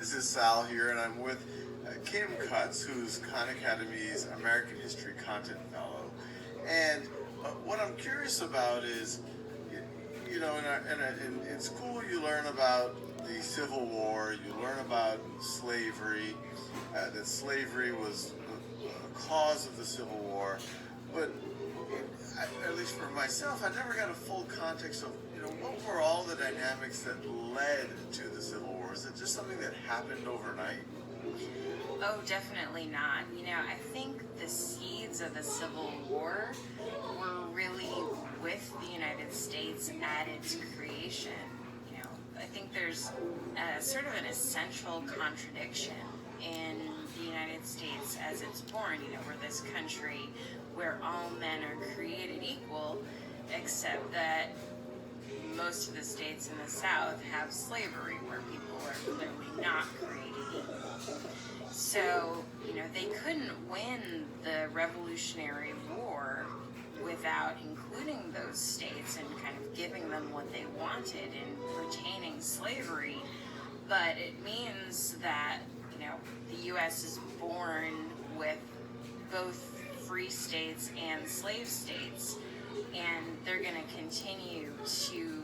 This is Sal here, and I'm with Kim Cutts, who's Khan Academy's American History Content Fellow. And what I'm curious about is, in school you learn about the Civil War, you learn about slavery, that slavery was the cause of the Civil War, but at least for myself, I never got a full context of, what were all the dynamics that led to the Civil War? Is it just something that happened overnight? Oh, definitely not. I think the seeds of the Civil War were really with the United States at its creation. I think there's sort of an essential contradiction in the United States as it's born. We're this country where all men are created equal, except that most of the states in the South have slavery, where people are clearly not created equal. So, they couldn't win the Revolutionary War without including those states and kind of giving them what they wanted and retaining slavery. But it means that, the U.S. is born with both free states and slave states, and they're going to continue to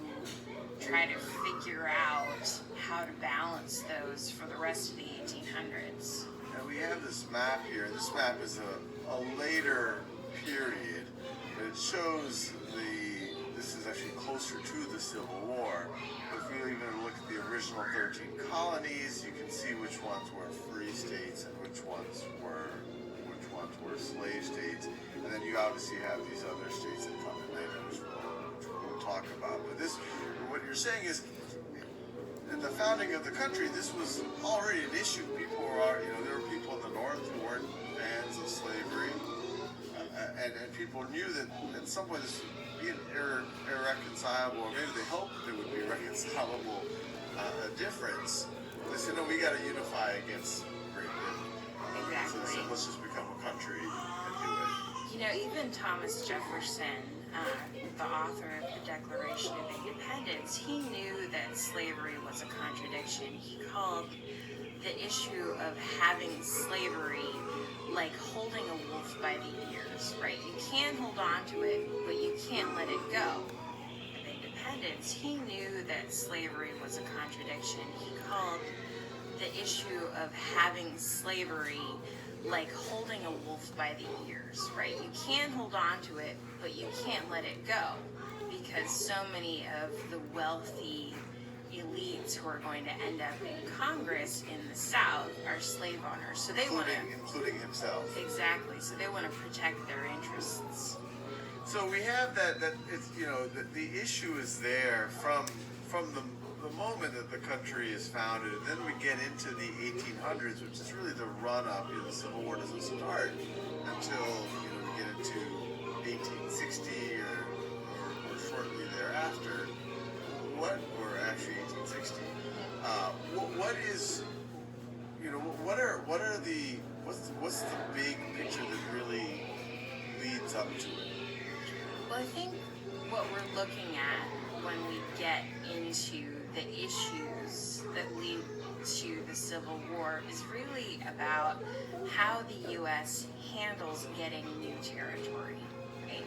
try to figure out how to balance those for the rest of the 1800s. Now we have this map here. This map is a later period, but it shows this is actually closer to the Civil War. But if you even look at the original 13 colonies, you can see which ones were free states and which ones were slave states. And then you obviously have these other states that come in later, which we'll talk about. But what you're saying is, in the founding of the country, this was already an issue. People were, there were people in the North who weren't fans of slavery, and people knew that at some point this would be an irreconcilable, or maybe they hoped there would be a reconcilable difference. They said, no, we got to unify against Great Britain. Exactly. So they said, let's just become a country and do it. Even Thomas Jefferson, the author of the Declaration of Independence, he knew that slavery was a contradiction. He called the issue of having slavery like holding a wolf by the ears, right? You can hold on to it, but you can't let it go. With independence, he knew that slavery was a contradiction. He called the issue of having slavery like holding a wolf by the ears, right? You can hold on to it, but you can't let it go, because so many of the wealthy elites who are going to end up in Congress in the South are slave owners. So they want to, including himself. Exactly. So they want to protect their interests. So we have that it's the issue is there from the moment that the country is founded, and then we get into the 1800s, which is really the run-up. The Civil War doesn't start until we get into 1860 or shortly thereafter. Or actually 1860. What's the big picture that really leads up to it? Well, I think what we're looking at when we get into the issues that lead to the Civil War is really about how the U.S. handles getting new territory, right?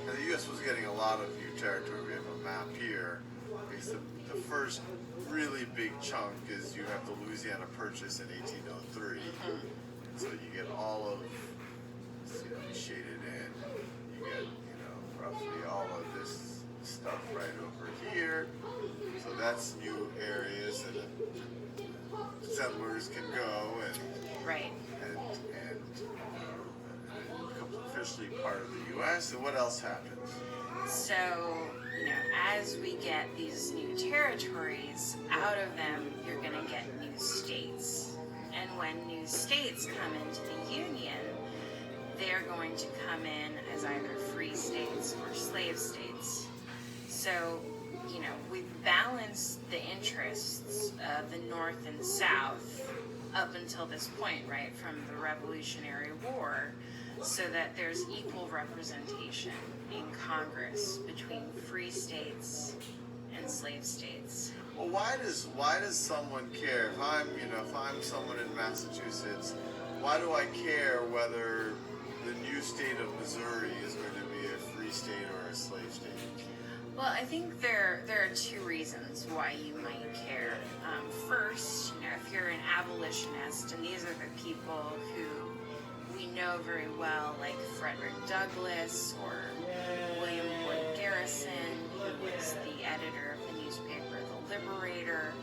Now, the U.S. was getting a lot of new territory. We have a map here. The first really big chunk is you have the Louisiana Purchase in 1803. Mm-hmm. So you get all of, shaded in. You get, roughly all of this stuff right over here. So that's new areas that settlers can go and right. and becomes officially part of the U.S. And what else happens? So, as we get these new territories, out of them you're going to get new states. And when new states come into the Union, they're going to come in as either free states or slave states. So, we've balanced the interests of the North and South up until this point, right, from the Revolutionary War, so that there's equal representation in Congress between free states and slave states. Well, why does someone care? If I'm someone in Massachusetts, why do I care whether the new state of Missouri is going to be a free state or a slave state? Well, I think there are two reasons why you might care. First, if you're an abolitionist, and these are the people who we know very well, like Frederick Douglass or William Lloyd Garrison, who was the editor of the newspaper The Liberator.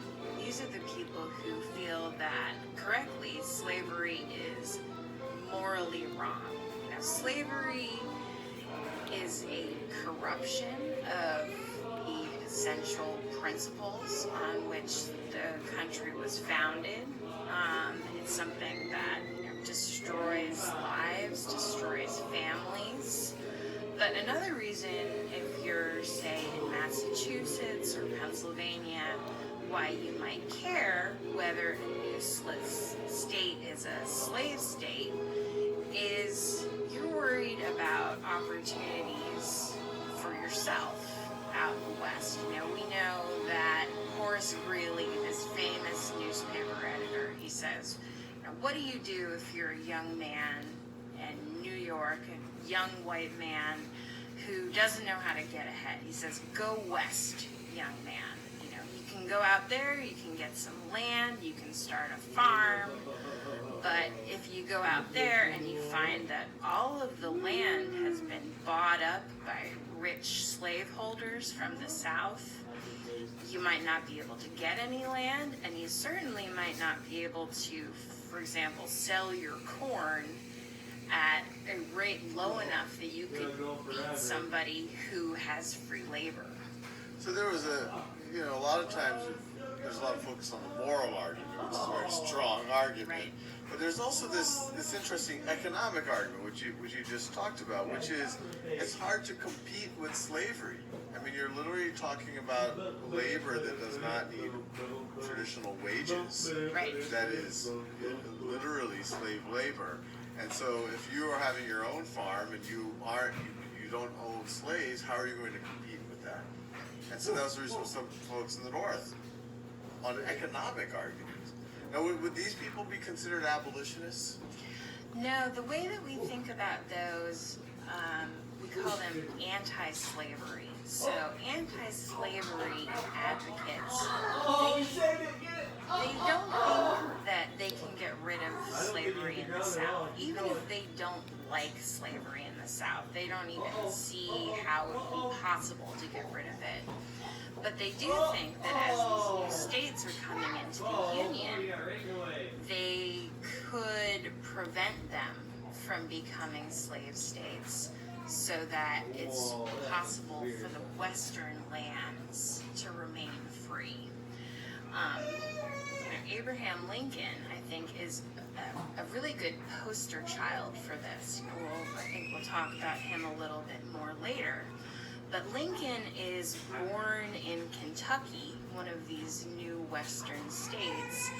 These are the people who feel that, correctly, slavery is morally wrong. Slavery is a corruption of the essential principles on which the country was founded. It's something that destroys lives, destroys families. But another reason, if you're, say, in Massachusetts or Pennsylvania, why you might care whether a new state is a slave state is you're worried about opportunities for yourself out in the West. We know that Horace Greeley, this famous newspaper editor, he says, what do you do if you're a young man in New York, a young white man who doesn't know how to get ahead? He says, go west, young man. You can go out there, you can get some land, you can start a farm. But if you go out there and you find that all of the land has been bought up by rich slaveholders from the South, you might not be able to get any land, and you certainly might not be able to, for example, sell your corn at a rate low enough that you could beat somebody who has free labor. So there was a lot of times there's a lot of focus on the moral argument, which is a very strong argument. Right. But there's also this interesting economic argument, which you just talked about, which is it's hard to compete with slavery. I mean, you're literally talking about labor that does not need traditional wages. Right. That is literally slave labor. And so if you are having your own farm and you don't own slaves, how are you going to compete with that? And so that was the reason for some folks in the North on economic arguments. Now, would these people be considered abolitionists? No, the way that we think about those, we call them anti-slavery. So anti-slavery advocates, they don't think that they can get rid of slavery in the South. Even if they don't like slavery in the South, they don't even see how it would be possible to get rid of it. But they do think that as these new states are coming into the Union, they could prevent them from becoming slave states so that it's possible for the Western lands to remain free. Abraham Lincoln, I think, is a really good poster child for this. I think we'll talk about him a little bit more later. But Lincoln is born in Kentucky, one of these new western states.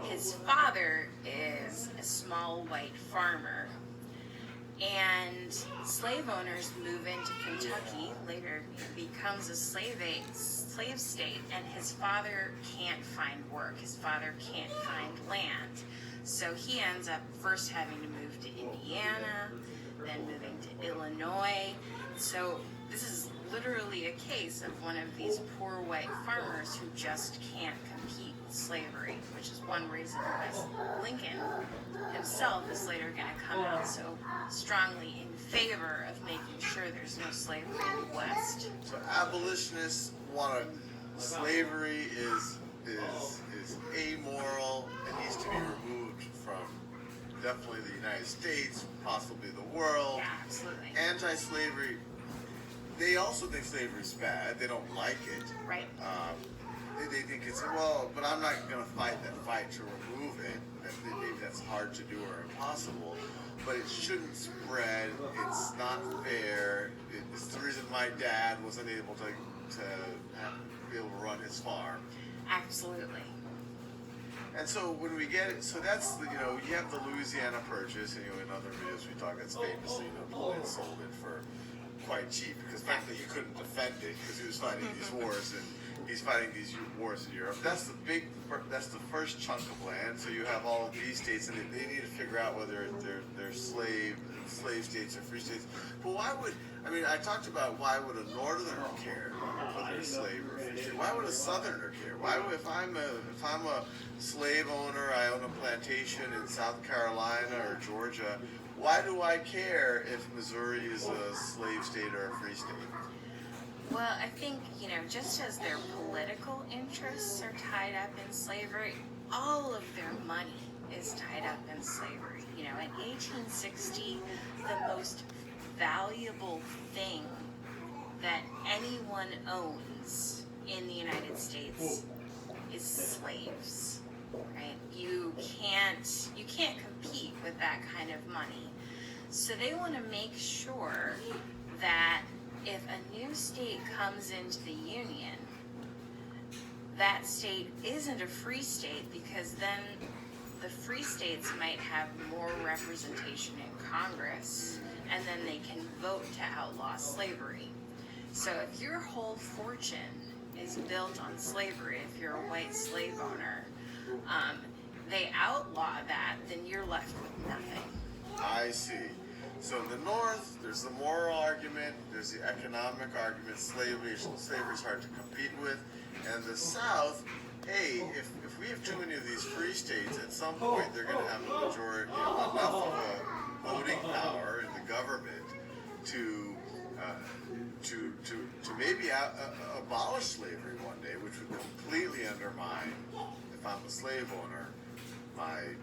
His father is a small white farmer. And slave owners move into Kentucky, later becomes a slave state, and his father can't find work. His father can't find land. So he ends up first having to move to Indiana, then moving to Illinois. So this is literally a case of one of these poor white farmers who just can't compete with slavery, which is one reason why Lincoln himself is later going to come out so strongly in favor of making sure there's no slavery in the West. So abolitionists want slavery is amoral. It needs to be removed from definitely the United States, possibly the world. Yeah, absolutely. Anti-slavery. They also think slavery is bad. They don't like it. Right. They think it's, but I'm not going to fight that fight to remove it. Maybe that's hard to do or impossible. But it shouldn't spread. It's not fair. It's the reason my dad wasn't able to be able to run his farm. Absolutely. And so when we get it, so that's the, you have the Louisiana Purchase, and in other videos we talk, that's famously, Napoleon sold it for quite cheap, because frankly he couldn't defend it because he was fighting these wars, and he's fighting these wars in Europe. That's the first chunk of land. So you have all of these states, and they need to figure out whether they're slave states or free states. But why would, I mean, I talked about why would a northerner care whether it's slave or free state? Why would a southerner care? Why would, if I'm a slave owner, I own a plantation in South Carolina or Georgia, why do I care if Missouri is a slave state or a free state? Well, I think, just as their political interests are tied up in slavery, all of their money is tied up in slavery. In 1860, the most valuable thing that anyone owns in the United States is slaves, right? You can't compete with that kind of money. So they want to make sure that if a new state comes into the Union, that state isn't a free state, because then the free states might have more representation in Congress, and then they can vote to outlaw slavery. So if your whole fortune is built on slavery, if you're a white slave owner, they outlaw that, then you're left with nothing. I see. So in the North, there's the moral argument, there's the economic argument, slavery's hard to compete with. And the South, hey, if we have too many of these free states, at some point they're going to have a majority, enough of a voting power in the government to maybe abolish slavery one day, which would completely undermine, if I'm a slave owner, my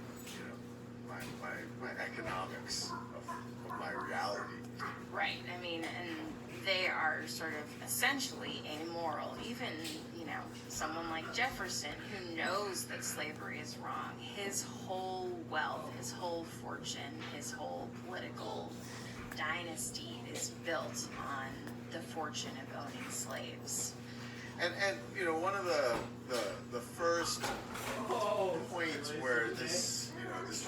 economics of my reality. Right. I mean, and they are sort of essentially amoral. Even, someone like Jefferson, who knows that slavery is wrong, his whole wealth, his whole fortune, his whole political dynasty is built on the fortune of owning slaves. And one of the first points where this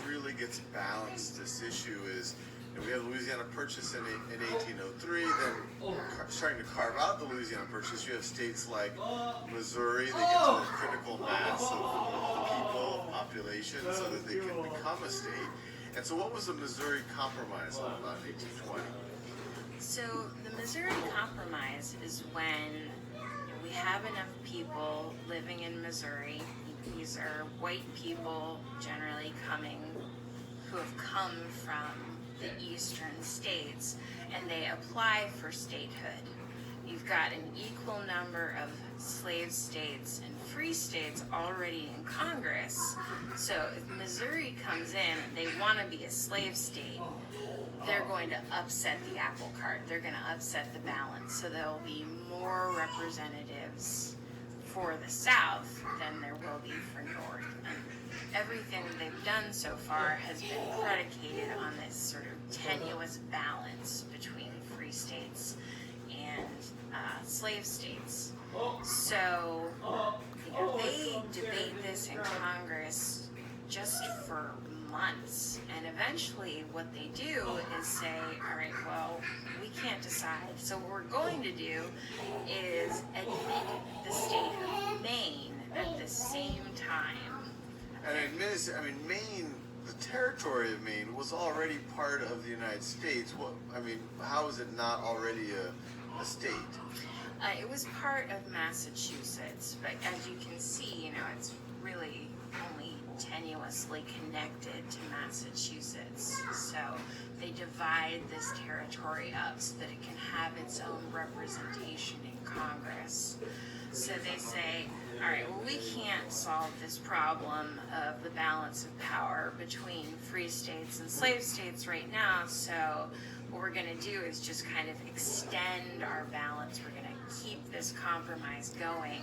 really gets balanced, this issue, is we have the Louisiana Purchase in 1803. Then starting to carve out the Louisiana Purchase, you have states like Missouri. They get to the critical mass of people, population, so that they can become a state. And so what was the Missouri Compromise all about in 1820? So the Missouri Compromise is when we have enough people living in Missouri. These are white people generally who have come from the eastern states, and they apply for statehood. You've got an equal number of slave states and free states already in Congress. So if Missouri comes in, they want to be a slave state, they're going to upset the apple cart. They're going to upset the balance. So there'll be more representatives for the South than there will be for North. And everything that they've done so far has been predicated on this sort of tenuous balance between free states and slave states. So they debate this in Congress just for months, and eventually what they do is say, all right, well, we can't decide, so what we're going to do is admit the state of Maine at the same time. And Maine, the territory of Maine, was already part of the United States. How is it not already a state? It was part of Massachusetts, but as you can see, it's really only tenuously connected to Massachusetts. So they divide this territory up so that it can have its own representation in Congress. So they say, all right, well, we can't solve this problem of the balance of power between free states and slave states right now, so what we're going to do is just kind of extend our balance. We're going to keep this compromise going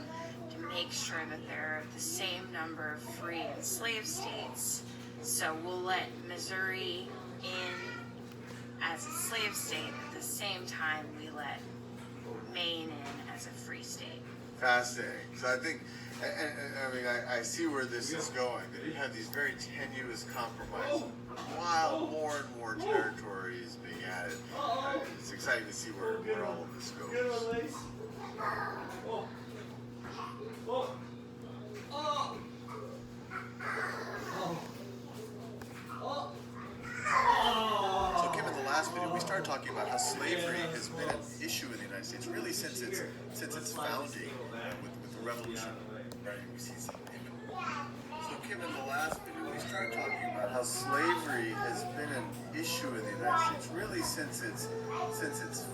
to make sure that there are the same number of free and slave states. So we'll let Missouri in as a slave state at the same time we let Maine in as a free state. Fascinating. So I think, I see where this is going. That you have these very tenuous compromises while more and more territory is being added. It's exciting to see where all of this goes. So, Kim, in the last video, we started talking about how slavery has been an issue in the United States really since its founding with the Revolution. Right? We see some So, Kim, in the last video, we started talking about how slavery has been an issue in the United States really since its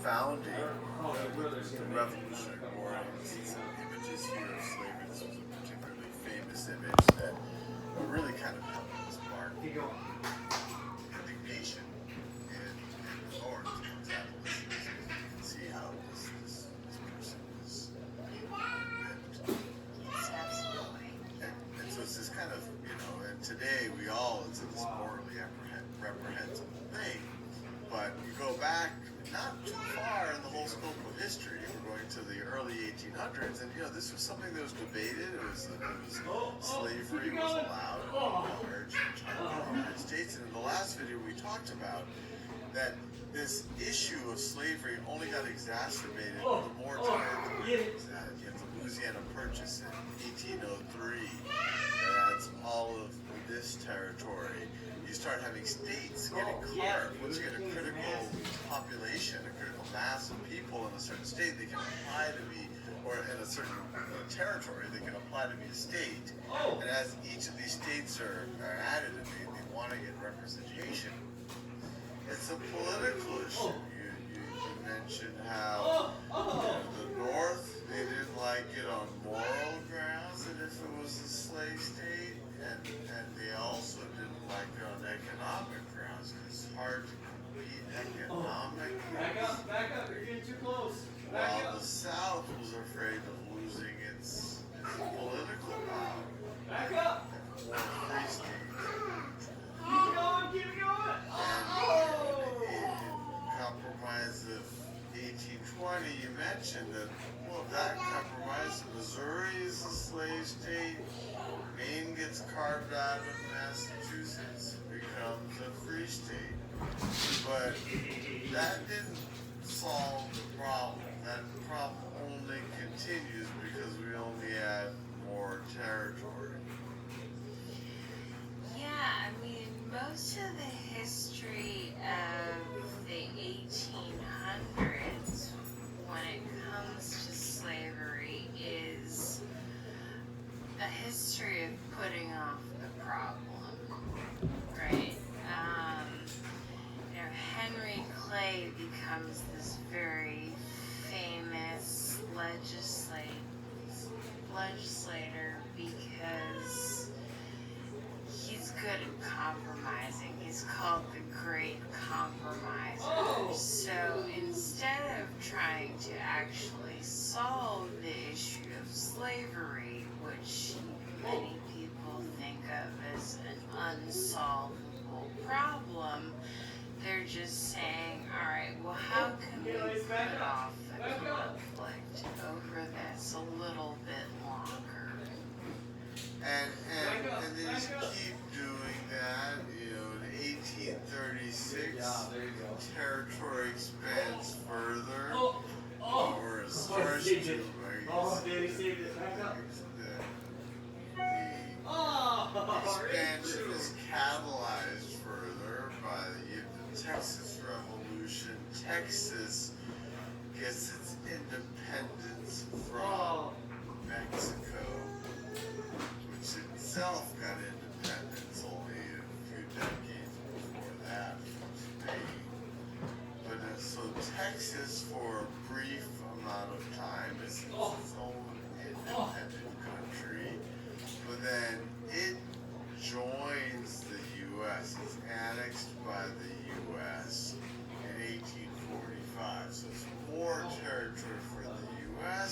founding with the Revolutionary War. And we see some images here of slavery. This was a particularly famous image that really kind of helped us spark indignation and Lord comes out of this. You can see how this person is whipped. Yes, absolutely. And so it's this kind of, and today it's a morally reprehensible thing. But you go back not too far in the whole scope of history. We're going to the early 1800s, and this was something that was debated. Slavery was allowed in large chunk of the United States. And in the last video, we talked about that this issue of slavery only got exacerbated with the more territory was added. You have the Louisiana Purchase in 1803 that adds all of this territory. You start having states getting carved. Once you get a critical population, a critical mass of people in a certain state, they can apply to be, or in a certain territory, they can apply to be a state. And as each of these states are added and they want to get representation, it's a political issue. You mentioned how the North, they didn't like it on moral grounds, and if it was a slave state, and they also didn't like it on economic grounds, because it's hard to compete economically. Back up, you're getting too close. While the South was afraid of losing its political power. Back up! More free states. Keep going, keep going! And in Compromise of 1820, you mentioned that, that compromise, Missouri is a slave state, Maine gets carved out of Massachusetts, becomes a free state. But that didn't solve the problem. That problem only continues because we only add more territory. Yeah, I mean, most of the history of the 1800s, when it comes to slavery, is a history of putting off the problem, right? Henry Clay becomes this very famous legislator because he's good at compromising. He's called the Great Compromiser. So instead of trying to actually solve the issue of slavery, which many people think of as an unsolvable problem, they're just saying, all right, well, how can we put off the conflict over this a little bit longer? And they just keep doing that. In 1836, territory expands further. Or it starts to. Danny saved it. Back up. The expansion is catalyzed further by the Texas Revolution. Texas gets its independence from Mexico, which itself got independence only a few decades before that from Spain. But so Texas, for a brief amount of time, is its own independent country, but then it joins the U.S. It's annexed by the U.S. in 1845. So it's more territory for the U.S.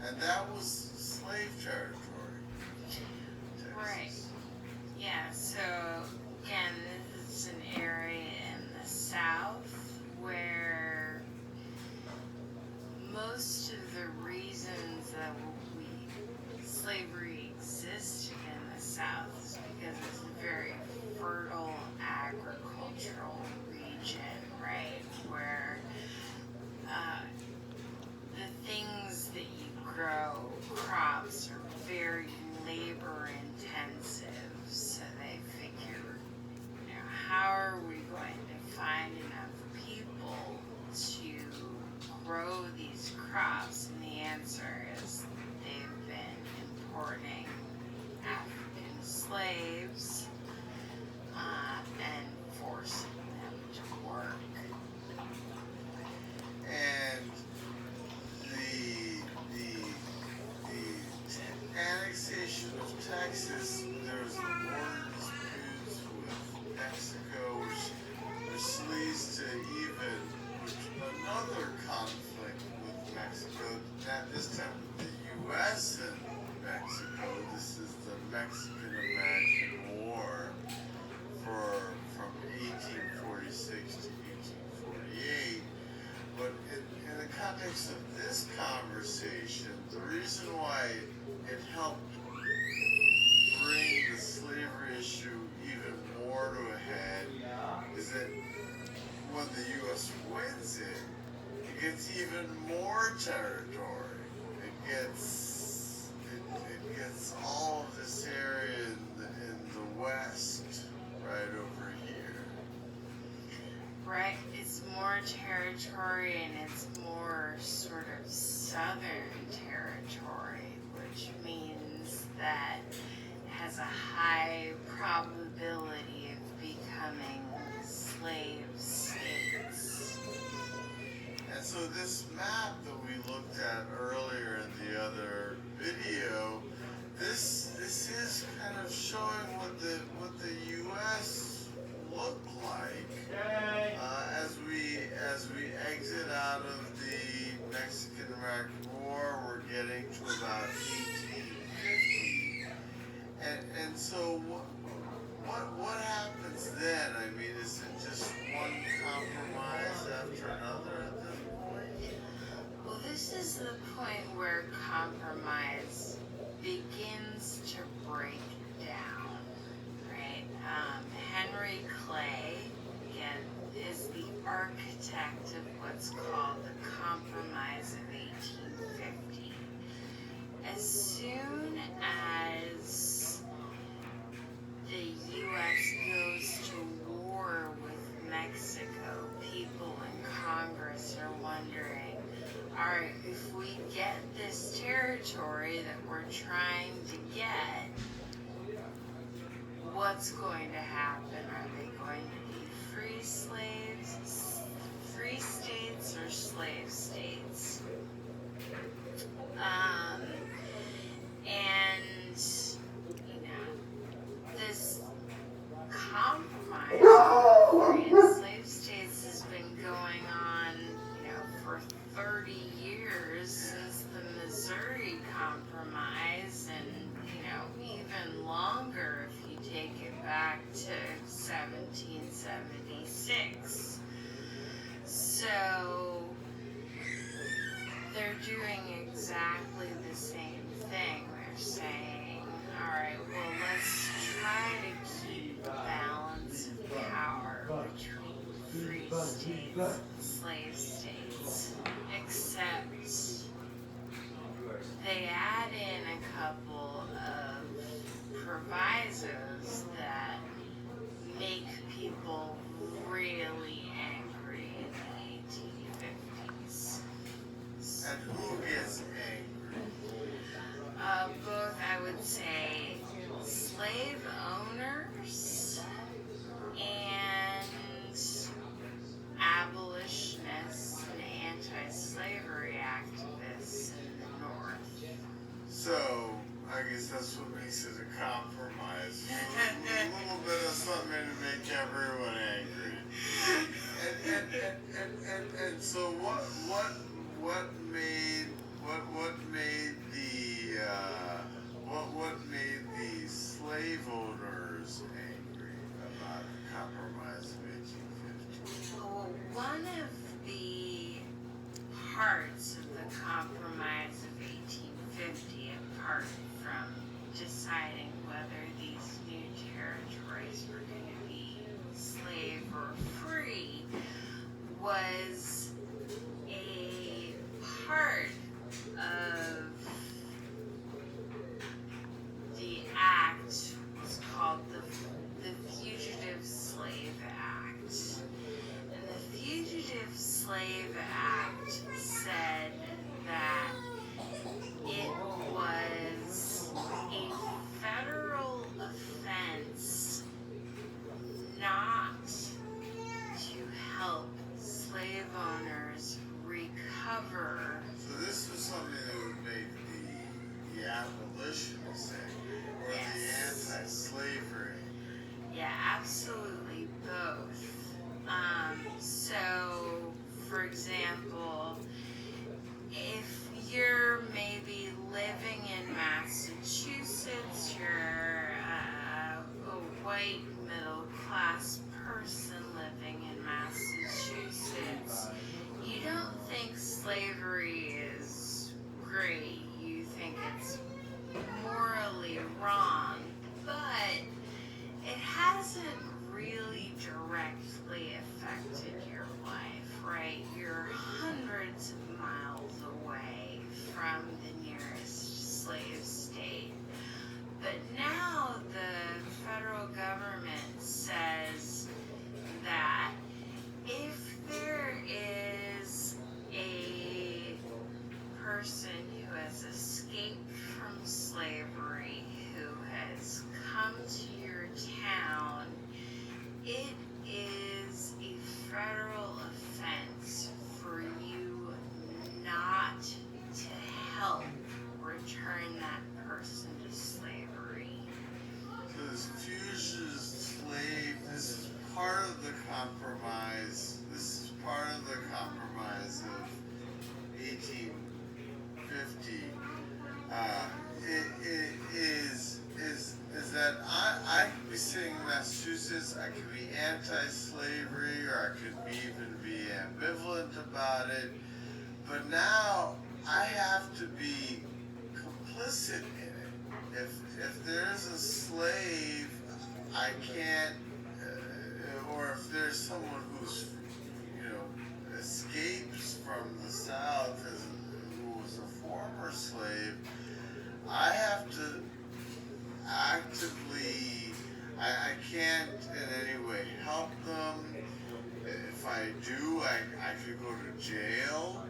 and that was slave territory. Texas. Right. Yeah, so again, this is an area in the South where most of the reasons that slavery existed in the South is because it's a very fertile agricultural gets even more territory. It gets all of this area in the west right over here. Right, it's more territory and it's more sort of southern territory, which means that it has a high probability of becoming slave states. And so this map that we looked at earlier in the other video, this is kind of showing what the U.S. looked like as we exit out of the Mexican-American War. We're getting to about 1850, and so what happens then? I mean, is it just one compromise after another at this point? Well, this is the point where compromise begins to break down, right? Henry Clay, again, is the architect of what's called the Compromise of 1850. As soon as the U.S. goes to war with Mexico, people in Congress are wondering, all right, if we get this territory that we're trying to get, what's going to happen? Are they going to be free slaves, free states, or slave states? And, you know, this compromise for enslaved states has been going on, you know, for 30 years since the Missouri Compromise, and, you know, even longer if you take it back to 1776. So they're doing exactly the same thing. They're saying, all right, well, let's try to keep a balance of power between free states and slave states, except they add in a couple of provisos that make people really angry in the 1850s. And who gets angry? Both, I would say, slave owners and abolitionists and anti-slavery activists in the North. So, I guess that's what makes it a compromise. A little bit of something to make everyone angry. And so what made the slave owners angry about the compromise of 1850? Well, one of the parts of the Compromise of 1850, apart from deciding whether these new territories were going to be slave or free, was a part of the act was called the Fugitive Slave Act. And the Fugitive Slave Act said that it was a federal offense not to help slave owners recover. So this was something that would make the abolitionists angry, or Yes. the anti-slavery. Yeah, absolutely both. So, for example, if you're maybe living in Massachusetts, you're a white middle-class person living in Massachusetts, you don't think slavery is great. You think it's morally wrong, but it hasn't really directly affected your life, right? You're hundreds of Massachusetts, I could be anti-slavery, or I could even be ambivalent about it. But now I have to be complicit in it. If there's a slave, I can't, or if there's someone who's, escapes from the South who was a former slave, I have to actively, I can't in any way help them. If I do, I could go to jail.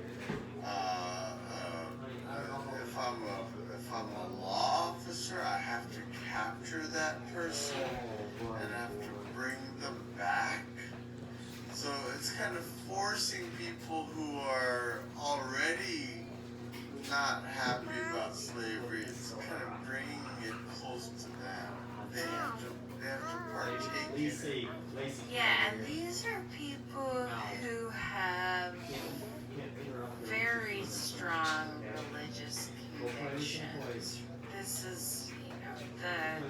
If I'm a law officer, I have to capture that person and have to bring them back. So it's kind of forcing people who are already not happy about slavery. It's kind of bringing it close to them. They have to partake in it. Yeah, and these are people who have very strong religious convictions. This is, the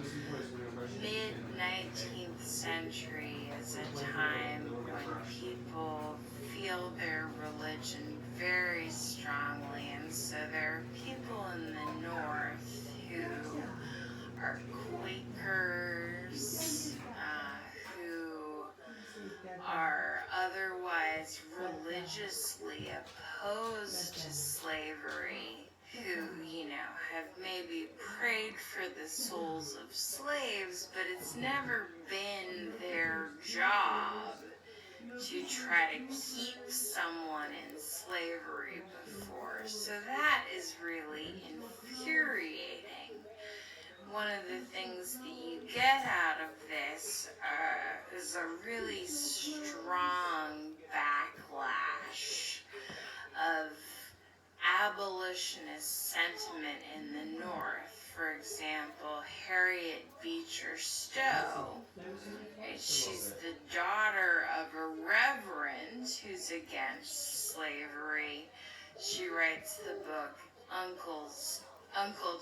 mid-19th century is a time when people feel their religion very strongly, and so there are people in the North who are Quakers, who are otherwise religiously opposed to slavery, who, have maybe prayed for the souls of slaves, but it's never been their job to try to keep someone in slavery before. So that is really infuriating. One of the things that you get out of this is a really strong backlash of abolitionist sentiment in the North. For example, Harriet Beecher Stowe, she's the daughter of a reverend who's against slavery. She writes the book Uncle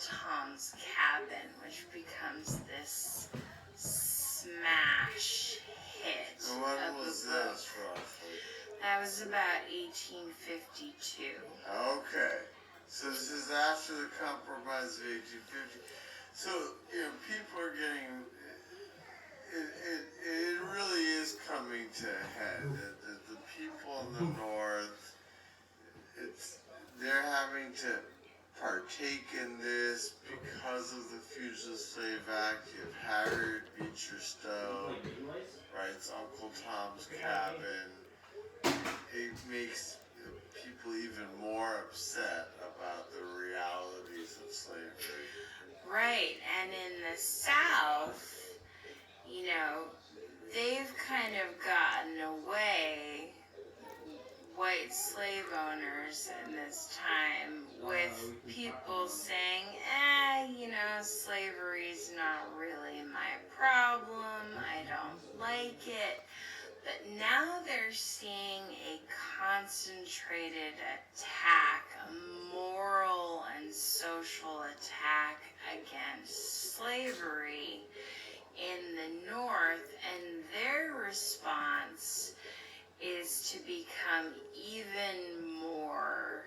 Tom's Cabin, which becomes this smash hit. And when of was the book. this, roughly? That was about 1852. Okay. So this is after the Compromise of 1850. So, people are getting, it really is coming to a head. The people in the North, they're having to partake in this because of the Fugitive Slave Act. You have Harriet Beecher Stowe writes Uncle Tom's Cabin. It makes people even more upset about the realities of slavery. Right, and in the South, they've kind of gotten away, white slave owners in this time, with people saying, slavery's not really my problem, I don't like it. But now they're seeing a concentrated attack, a moral and social attack against slavery in the North, and their response is to become even more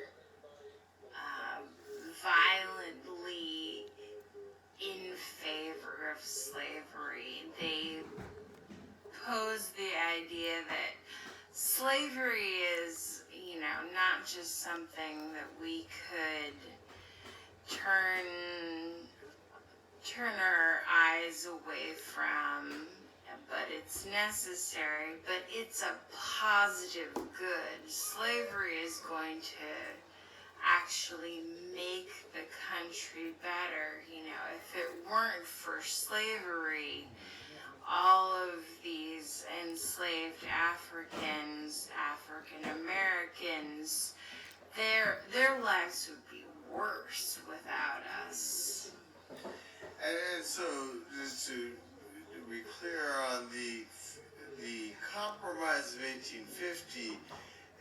violently in favor of slavery. They pose the idea that slavery is, not just something that we could turn our eyes away from, but it's necessary, but it's a positive good. Slavery is going to actually make the country better. If it weren't for slavery, all of these enslaved Africans, African Americans, their lives would be worse without us. And so, just to be clear on the Compromise of 1850,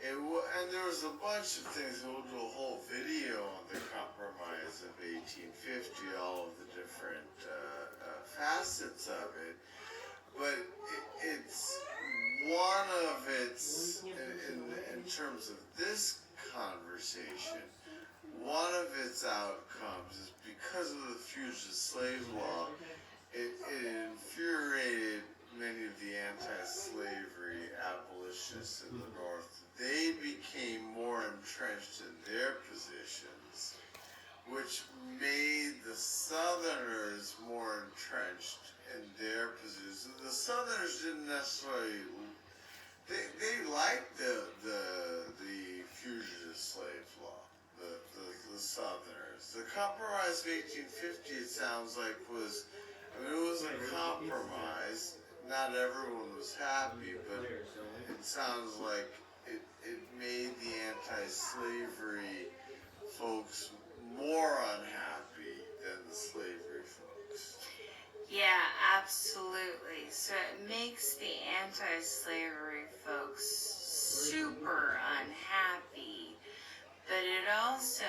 and there was a bunch of things, and we'll do a whole video on the Compromise of 1850, all of the different facets of it. But terms of this conversation, one of its outcomes is because of the fugitive slave law, it infuriated many of the anti-slavery abolitionists in the North. They became more entrenched in their positions, which made the Southerners more entrenched in their positions. The Southerners didn't necessarily, they liked the fugitive slave law, the Southerners. The Compromise of 1850, it sounds like, was, I mean, it was a compromise. Not everyone was happy, but it sounds like it made the anti-slavery folks more unhappy than the slavery folks. Yeah, absolutely. So it makes the anti-slavery folks super unhappy, but it also